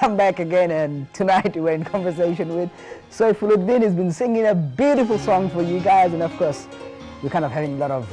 welcome back again, and tonight we're in conversation with Soaful. Uddin has been singing a beautiful song for you guys, and of course we're kind of having a lot of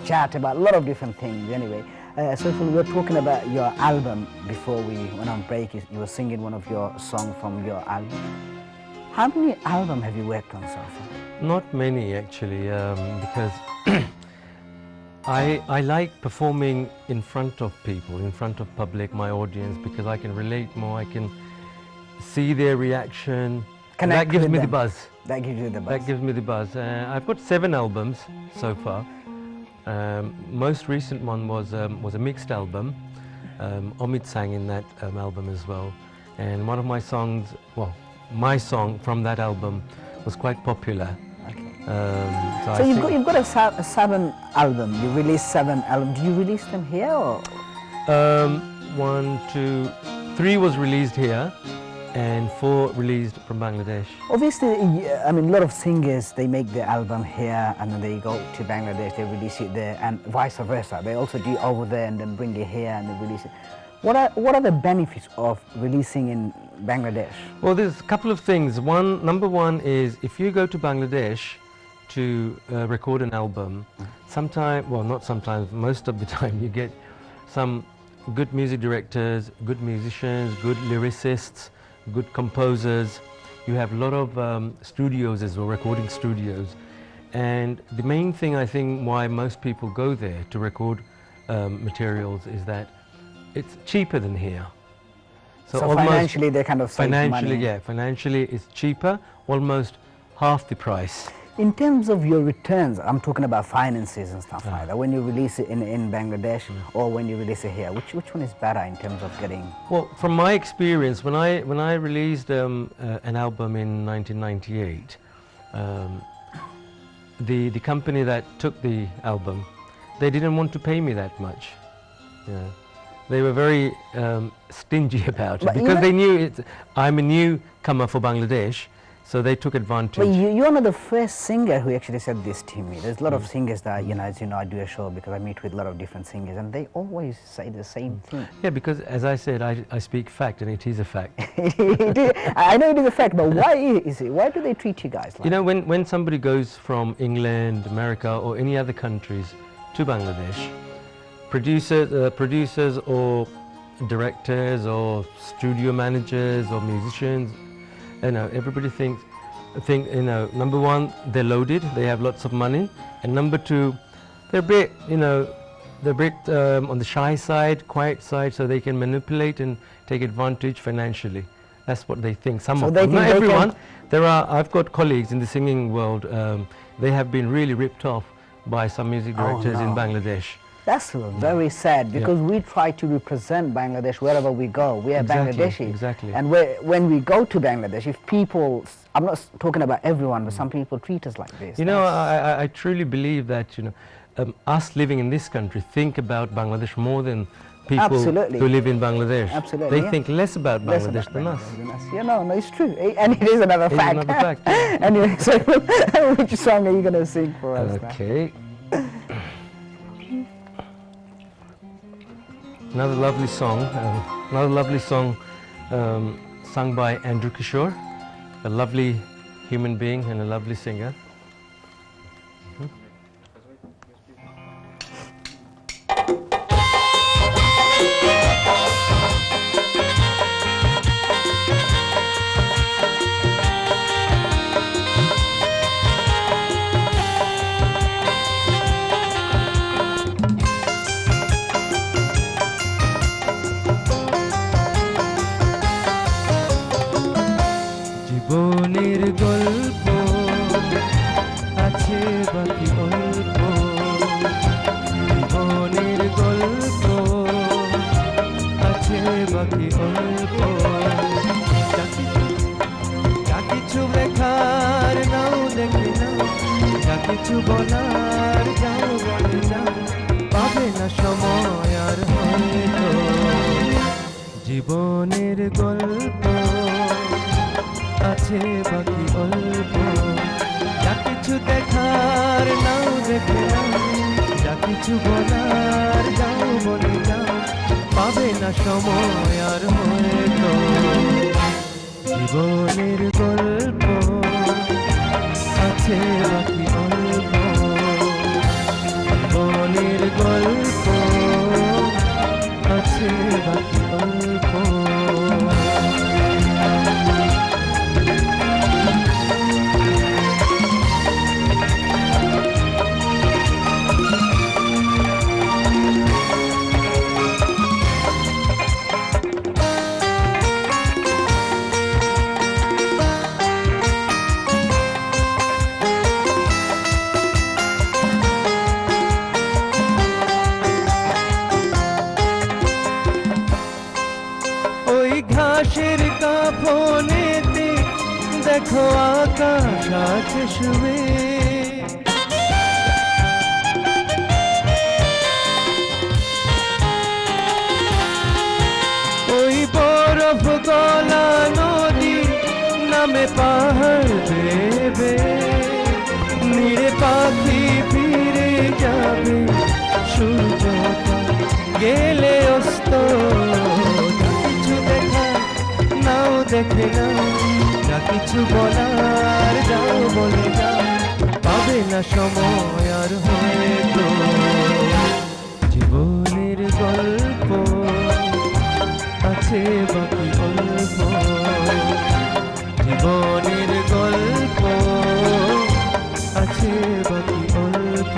chat about a lot of different things anyway. Soaful, we were talking about your album before we went on break. You were singing one of your songs from your album. How many albums have you worked on so far? Not many actually, because I like performing in front of people, in front of public, my audience, because I can relate more, I can see their reaction. That gives me the buzz. That gives you the buzz. That gives me the buzz. I've got 7 albums so far. Most recent one was a mixed album. Omid sang in that album as well. And one of my songs, well, my song from that album was quite popular. So you've got a 7 album. You released 7 albums. Do you release them here or? 1, 2, 3 was released here, and 4 released from Bangladesh. Obviously, I mean, a lot of singers, they make their album here and then they go to Bangladesh, they release it there, and vice versa. They also do over there and then bring it here and then release it. What are the benefits of releasing in Bangladesh? Well, there's a couple of things. Number one is if you go to Bangladesh to record an album, sometimes, well, not sometimes, most of the time, you get some good music directors, good musicians, good lyricists, good composers. You have a lot of studios as well, recording studios. And the main thing I think why most people go there to record materials is that it's cheaper than here. So financially they kind of save money. Yeah, financially it's cheaper, almost half the price. In terms of your returns, I'm talking about finances and stuff like that. When you release it in Bangladesh or when you release it here, which one is better in terms of getting? Well, from my experience, when I released an album in 1998, the company that took the album, they didn't want to pay me that much. Yeah. They were very stingy about it because they knew I'm a newcomer for Bangladesh. So they took advantage. But you're not the first singer who actually said this to me. There's a lot of singers that, as you know, I do a show because I meet with a lot of different singers and they always say the same thing. Yeah, because as I said, I speak fact and it is a fact. I know it is a fact, but why is it? Why do they treat you guys like that? You know, when somebody goes from England, America or any other countries to Bangladesh, producers or directors or studio managers or musicians, everybody thinks, number one, they're loaded, they have lots of money, and number two, they're a bit, on the shy side, quiet side, so they can manipulate and take advantage financially. That's what they think. Some of them, not everyone. I've got colleagues in the singing world. They have been really ripped off by some music directors in Bangladesh. That's very sad because we try to represent Bangladesh wherever we go. We are Bangladeshi. Exactly. And when we go to Bangladesh, if people, I'm not talking about everyone, but some people treat us like this. I truly believe that, us living in this country think about Bangladesh more than people who live in Bangladesh. Absolutely. They think less about Bangladesh than us. No, it's true. And it is another fact. Another fact. Anyway, so which song are you going to sing for us? Okay. Another lovely song sung by Andrew Kishore, a lovely human being and a lovely singer. জীবনের গল্প আছে বাকি অল্প, জীবনের গল্প আছে বাকি অল্প, যা কিছু লেখার নাও দেখে নাও, যা কিছু বলার যাও বলে যাও, পাবে না সময় আর হয়তো জীবনের গল্প আছে বাকি অল্প, যা কিছু দেখার নাও দেখে নাও, যা কিছু বলার যাও বলে যাও, পাবে না সময় আর হয়তো জীবনের গল্প আছে বাকি অল্প জীবনের গল্প আছে বাকি অল্প ঘাসের কাফনেতে দেখো আকাশ আছে শুয়ে ওই বরফ গলা নদী নামে পাহাড় দেবে নিড়ে পাখি ফিরে যাবে সূর্যটা গেলে অস্ত দেখে নাও যা কিছু বলার যাও বলে যাও পাবে না সময় আর হয়তো জীবনের গল্প আছে বাকি অল্প জীবনের গল্প আছে বাকি অল্প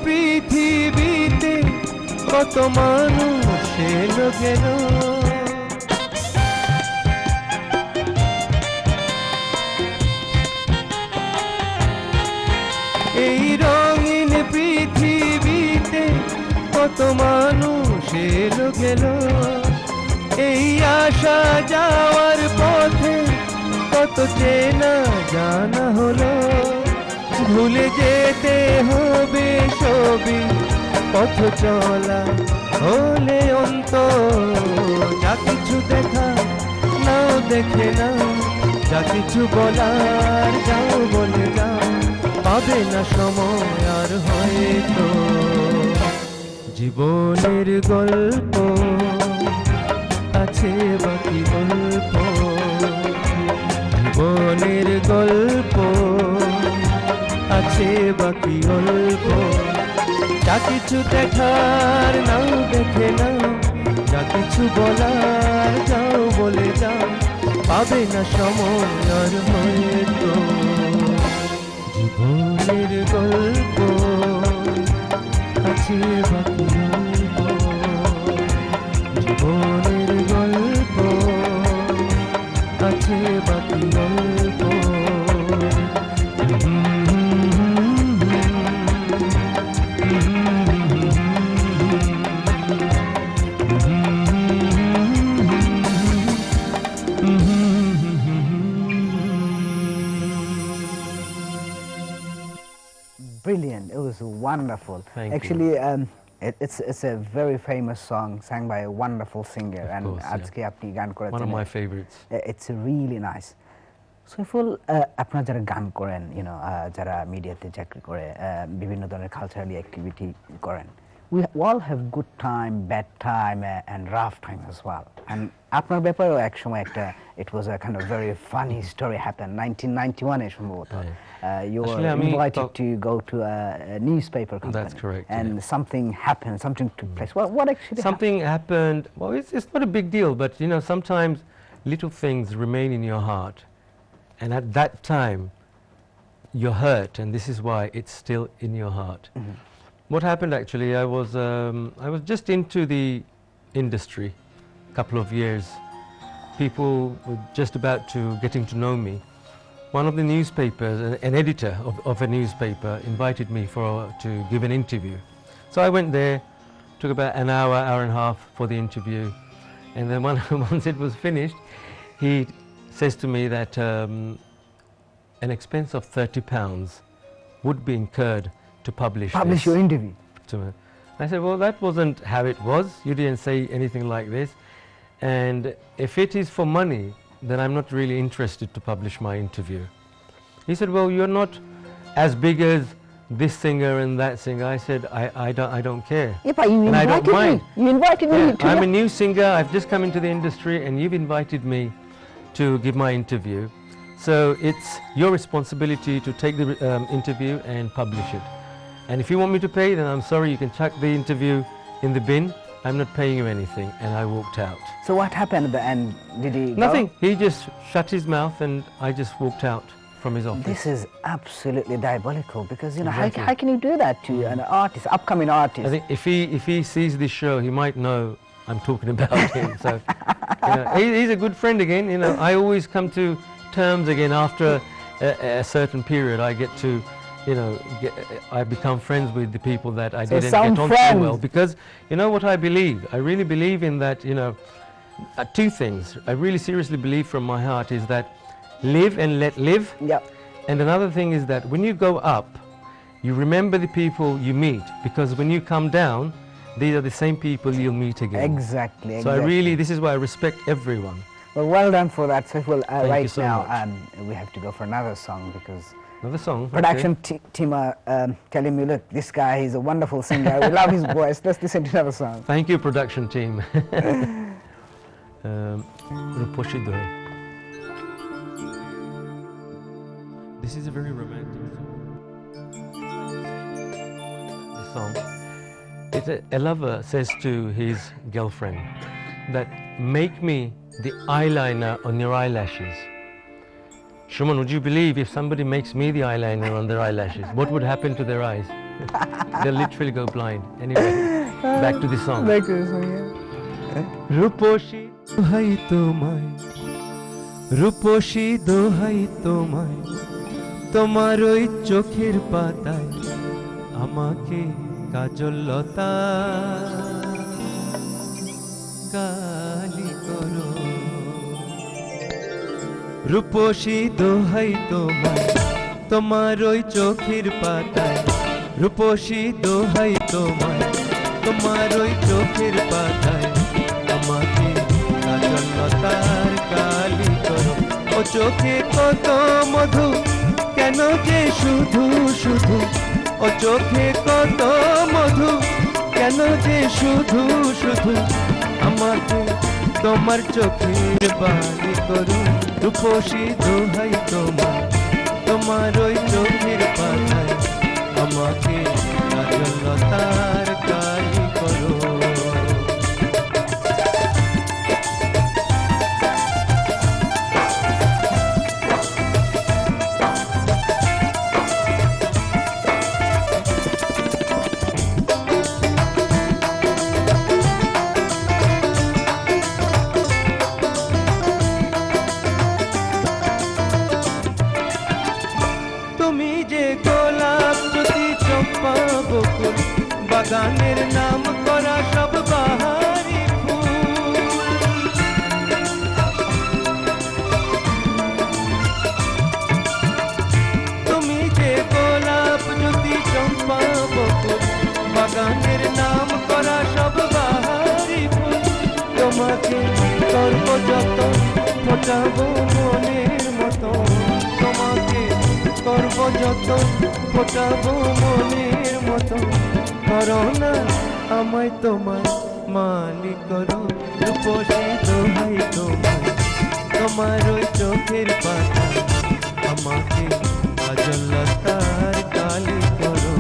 পৃথিবীতে কত মানুষ এলো গেল এই রঙিন পৃথিবীতে কত মানুষ এলো গেল এই আসা যাওয়ার পথে কত চেনা জানা হলো ভুলে যেতে হবে সবই পথ চলা হলে অন্ত যা কিছু দেখা নাও দেখে নাও যা কিছু বলার যাও বলে যাও পাবে না সময় আর হয়তো জীবনের গল্প আছে বাকি অল্প জীবনের গল্প আছে বাকি অল্প যা কিছু দেখার নাও দেখে নাও যা কিছু বলার যাও বলে যাও পাবে না সময় আর হয়তো জীবনের গল্প আছে বাকি অল্প জীবনের গল্প আছে বাকি অল্প Brilliant. It was wonderful. Thank Actually, it's a very famous song sang by a wonderful singer. Of and course, আজকে আপনি গান করেছেন. One of my favorites. It's really nice. Soaful, আপনারা যারা গান করেন, যারা মিডিয়াতে চাকরি করে, বিভিন্ন ধরনের কালচারালি অ্যাক্টিভিটি করেন, we all have good time, bad time, and rough time as well. And আপনার ব্যাপারেও এক সময় একটা, it was a kind of very funny story happened 1991 সম্ভবত. You were invited to go to a newspaper company. That's correct. And something happened, something took place. What actually something happened? Well, it's not a big deal, but sometimes little things remain in your heart, and at that time you're hurt, and this is why it's still in your heart. What happened actually, I was just into the industry a couple of years. People were just about to getting to know me. One of the newspapers, an editor of a newspaper, invited me to give an interview. So I went there, took about an hour, hour and a half for the interview. And then once it was finished, he says to me that an expense of £30 would be incurred to publish your interview. I said, well, that wasn't how it was. You didn't say anything like this. And if it is for money, then I'm not really interested to publish my interview. He said, well, you're not as big as this singer and that singer. I said, I don't care. Yeah, but you invited me. You invited me to. I'm a new singer. I've just come into the industry, and you've invited me to give my interview. So it's your responsibility to take the interview and publish it. And if you want me to pay, then I'm sorry, you can chuck the interview in the bin. I'm not paying you anything. And I walked out. So what happened at the end? Did he Nothing. go? He just shut his mouth, and I just walked out from his office. This is absolutely diabolical, because you know, Exactly. how can you do that to an artist, upcoming artist? I think if he sees this show, he might know I'm talking about him. So you know, he's a good friend again. You know, I always come to terms again after a certain period. I get to, you know, I become friends with the people that I didn't get on so well. Because you know what I believe? I really believe in that. You know, two things I really seriously believe from my heart is that live and let live. Yeah. And another thing is that when you go up, you remember the people you meet, because when you come down, these are the same people you'll meet again. Exactly. So this is why I respect everyone. Well done for that. So right you so now, much. we have to go for another song, because Another song. production team are telling me, look, this guy is a wonderful singer. We love his voice. Let's listen to another song. Thank you, production team. Ruposhi Dohe. This is a very romantic song. It's a lover says to his girlfriend that make me the eyeliner on your eyelashes. Shuman, would you believe if somebody makes me the eyeliner on their eyelashes, what would happen to their eyes? They'll literally go blind. Anyway, back to the song. Back to the song, yeah. Ruposhi dohai tomai, Ruposhi dohai tomai, তোমার ওই চোখের পাতায় আমাকে কাজল লতা কালি করো রূপসী দোহাই তোমায় তোমার ওই চোখের পাতায় রূপসী দোহাই তোমায় তোমার ওই চোখের পাতায় আমাকে কাজল লতার কালি করো ও চোখে কত মধু কেন যে শুধু শুধু ও চোখে কত মধু কেন যে শুধু শুধু আমাকে তোমার চোখের বালি করো রূপসী দোহাই তোমার তোমার ওই চোখের পাতায় আমাকে কাজল লতার কালি করো বাগানের নাম করা সব বাহারি ফুল তুমি যে গোলাপ জ্যোতি চম্পা বকুল বাগানের নাম করা সব বাহারি ফুল তোমাকে করব যতন ফোটাবো মনের মতো তোমাকে করব যতন ফোটাবো মনের মতো করো না আমায় তোমার মালিক করো রূপসী দোহাই তোমায় তোমার ওই চোখের পাতা আমাকে কাজল লতার কালি করো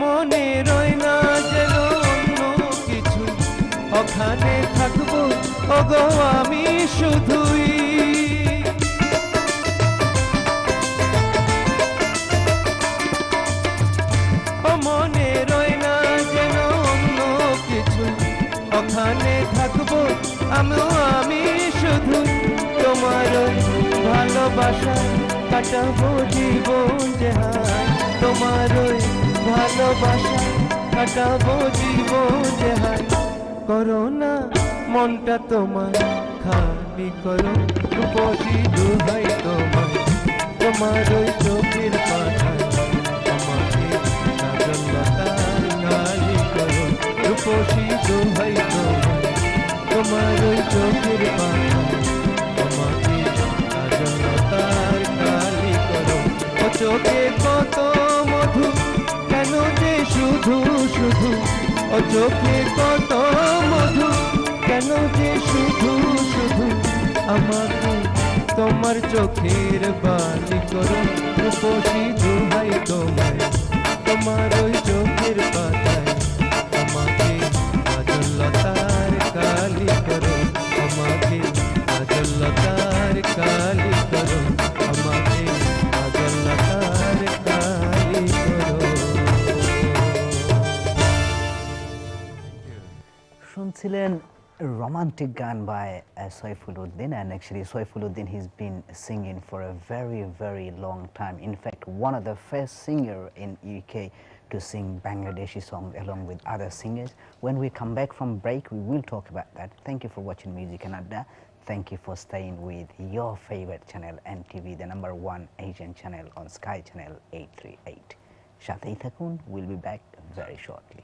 মনে রয় না ভালোবাসায় কাটাবো জীবন জেহান তোমার ওই ভালোবাসায় কাটাবো জীবন জেহান করো না মনটা তোমার খালি করো রূপসী দুহাই তোমায় তোমার ওই চোখের পাতায় আমাকে কাজলতার কালি করো রূপসী দুহাই তোমায় তোমার ওই চোখের পাতায় আমাকে কাজলতার কালি করো ও চোখে কত মধু কেন যে শুধু শুধু ও চোখে কত মধু কেন যে শুধু শুধু আমাকে তোমার চোখের বালি করো রূপসী দুহাই তোমায় তোমার ওই চোখের পাতায় আমাকে কাজলতার কালি করো আমাকে কাজলতার কালি করো আমাকে কাজলতার কালি করো শুনছিলেন romantic gun by Soaful Uddin, and actually Soaful Uddin, he's been singing for a very long time. In fact, one of the first singer in UK to sing Bangladeshi songs along with other singers. When we come back from break, we will talk about that. Thank you for watching Music and Adda. Thank you for staying with your favorite channel, NTV, the #1 Asian channel on Sky Channel 838. Shatei Thakun, we'll be back very shortly.